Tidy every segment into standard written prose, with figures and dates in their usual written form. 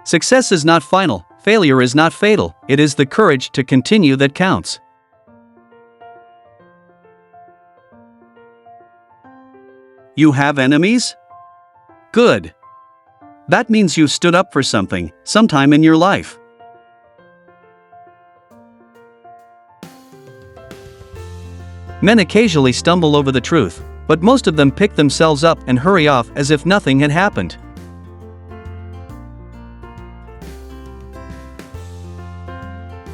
Success is not final, failure is not fatal, it is the courage to continue that counts. You have enemies? Good. That means you stood up for something, sometime in your life. Men occasionally stumble over the truth, but most of them pick themselves up and hurry off as if nothing had happened.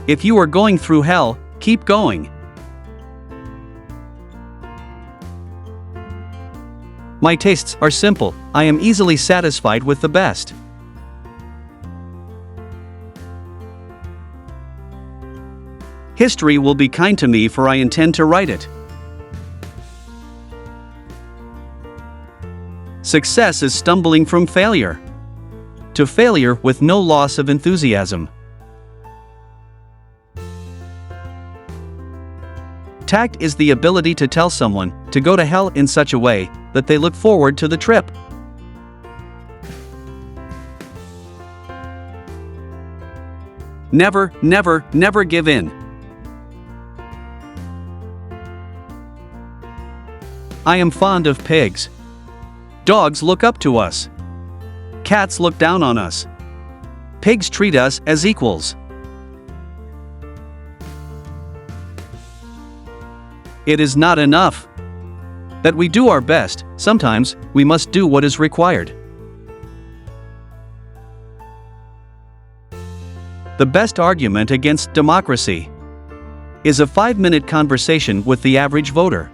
If you are going through hell, keep going. My tastes are simple, I am easily satisfied with the best. History will be kind to me, for I intend to write it. Success is stumbling from failure to failure with no loss of enthusiasm. Tact is the ability to tell someone to go to hell in such a way that they look forward to the trip. Never, never, never give in. I am fond of pigs. Dogs look up to us. Cats look down on us. Pigs treat us as equals. It is not enough that we do our best, sometimes we must do what is required. The best argument against democracy is a 5-minute conversation with the average voter.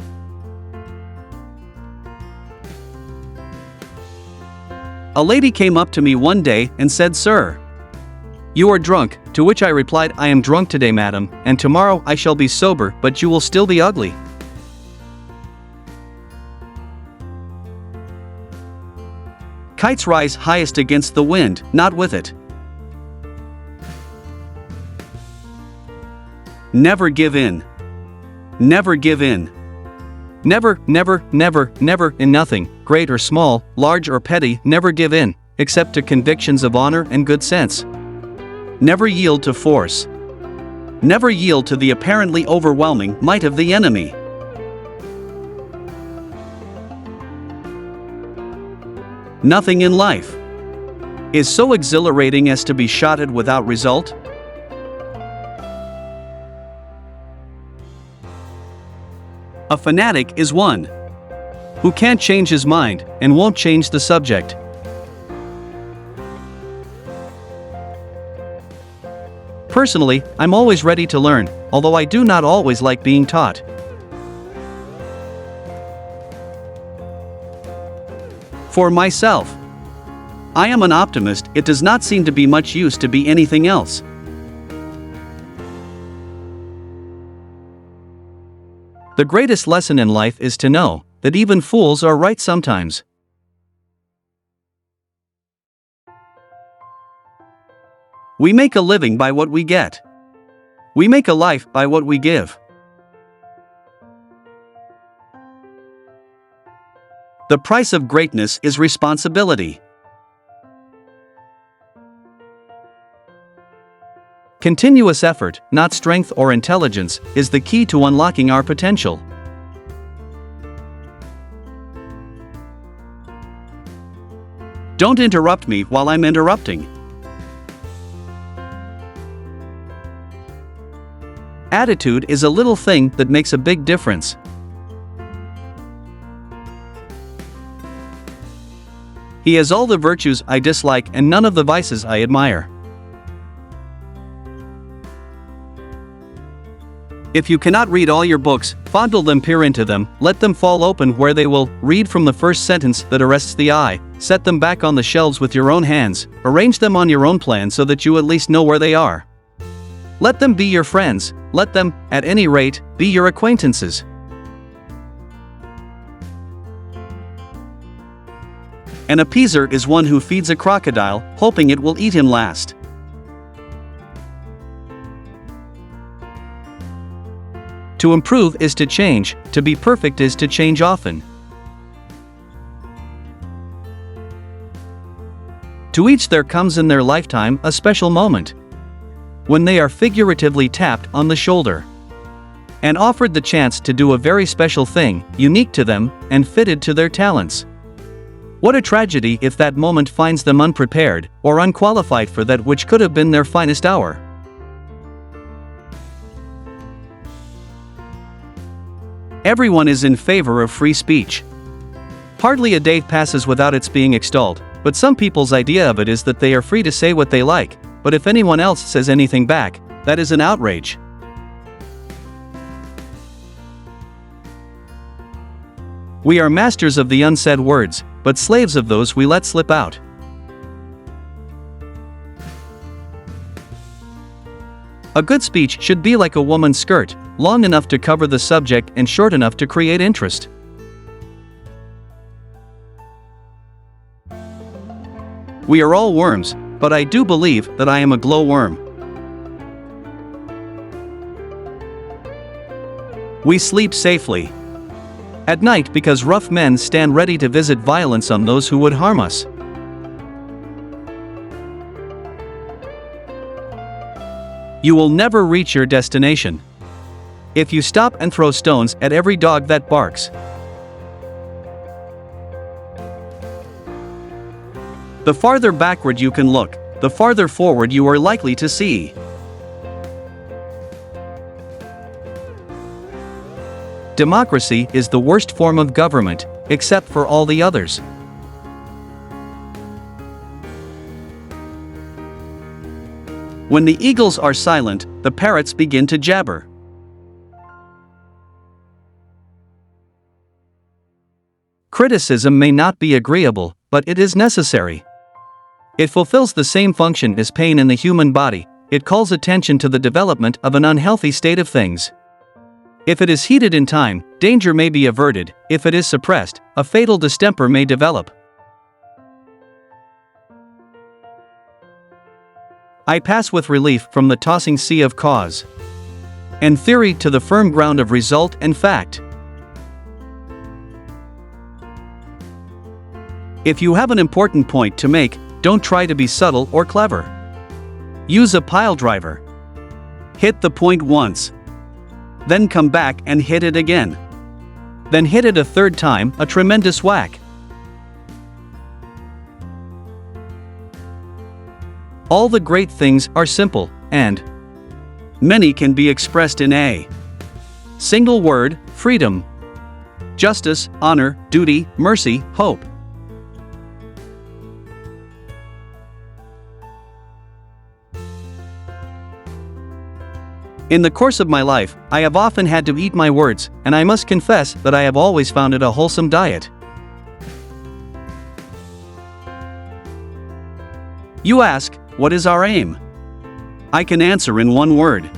A lady came up to me one day and said, "Sir, you are drunk," to which I replied, "I am drunk today, madam, and tomorrow I shall be sober, but you will still be ugly." Kites rise highest against the wind, not with it. Never give in. Never give in. Never, never, never, never, in nothing, great or small, large or petty, never give in, except to convictions of honor and good sense. Never yield to force. Never yield to the apparently overwhelming might of the enemy. Nothing in life is so exhilarating as to be shotted without result. A fanatic is one who can't change his mind and won't change the subject. Personally, I'm always ready to learn, although I do not always like being taught. For myself, I am an optimist. It does not seem to be much use to be anything else. The greatest lesson in life is to know that even fools are right sometimes. We make a living by what we get. We make a life by what we give. The price of greatness is responsibility. Continuous effort, not strength or intelligence, is the key to unlocking our potential. Don't interrupt me while I'm interrupting. Attitude is a little thing that makes a big difference. He has all the virtues I dislike and none of the vices I admire. If you cannot read all your books, fondle them, peer into them, let them fall open where they will read from the first sentence that arrests the eye, set them back on the shelves with your own hands, arrange them on your own plan so that you at least know where they are. Let them be your friends, let them, at any rate, be your acquaintances. An appeaser is one who feeds a crocodile, hoping it will eat him last. To improve is to change, to be perfect is to change often. To each there comes in their lifetime a special moment, when they are figuratively tapped on the shoulder and offered the chance to do a very special thing, unique to them, and fitted to their talents. What a tragedy if that moment finds them unprepared, or unqualified for that which could have been their finest hour. Everyone is in favor of free speech. Hardly a day passes without its being extolled, but some people's idea of it is that they are free to say what they like, but if anyone else says anything back, that is an outrage. We are masters of the unsaid words, but slaves of those we let slip out. A good speech should be like a woman's skirt, long enough to cover the subject and short enough to create interest. We are all worms, but I do believe that I am a glowworm. We sleep safely at night because rough men stand ready to visit violence on those who would harm us. You will never reach your destination if you stop and throw stones at every dog that barks. The farther backward you can look, the farther forward you are likely to see. Democracy is the worst form of government, except for all the others. When the eagles are silent, the parrots begin to jabber. Criticism may not be agreeable, but it is necessary. It fulfills the same function as pain in the human body. It calls attention to the development of an unhealthy state of things. If it is heeded in time, danger may be averted. If it is suppressed, a fatal distemper may develop. I pass with relief from the tossing sea of cause and theory to the firm ground of result and fact. If you have an important point to make, don't try to be subtle or clever. Use a pile driver. Hit the point once. Then come back and hit it again. Then hit it a third time, a tremendous whack. All the great things are simple, and many can be expressed in a single word: freedom, justice, honor, duty, mercy, hope. In the course of my life, I have often had to eat my words, and I must confess that I have always found it a wholesome diet. You ask, what is our aim? I can answer in one word.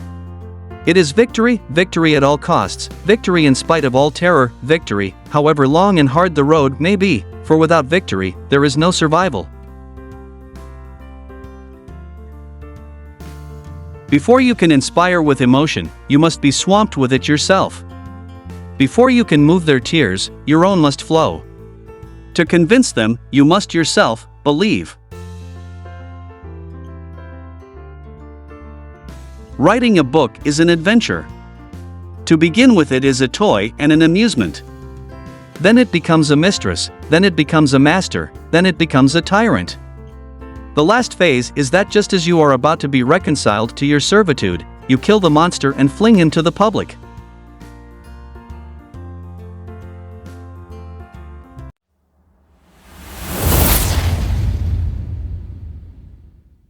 It is victory, victory at all costs, victory in spite of all terror, victory, however long and hard the road may be, for without victory, there is no survival. Before you can inspire with emotion, you must be swamped with it yourself. Before you can move their tears, your own must flow. To convince them, you must yourself believe. Writing a book is an adventure. To begin with, it is a toy and an amusement. Then it becomes a mistress, then it becomes a master, then it becomes a tyrant. The last phase is that just as you are about to be reconciled to your servitude, you kill the monster and fling him to the public.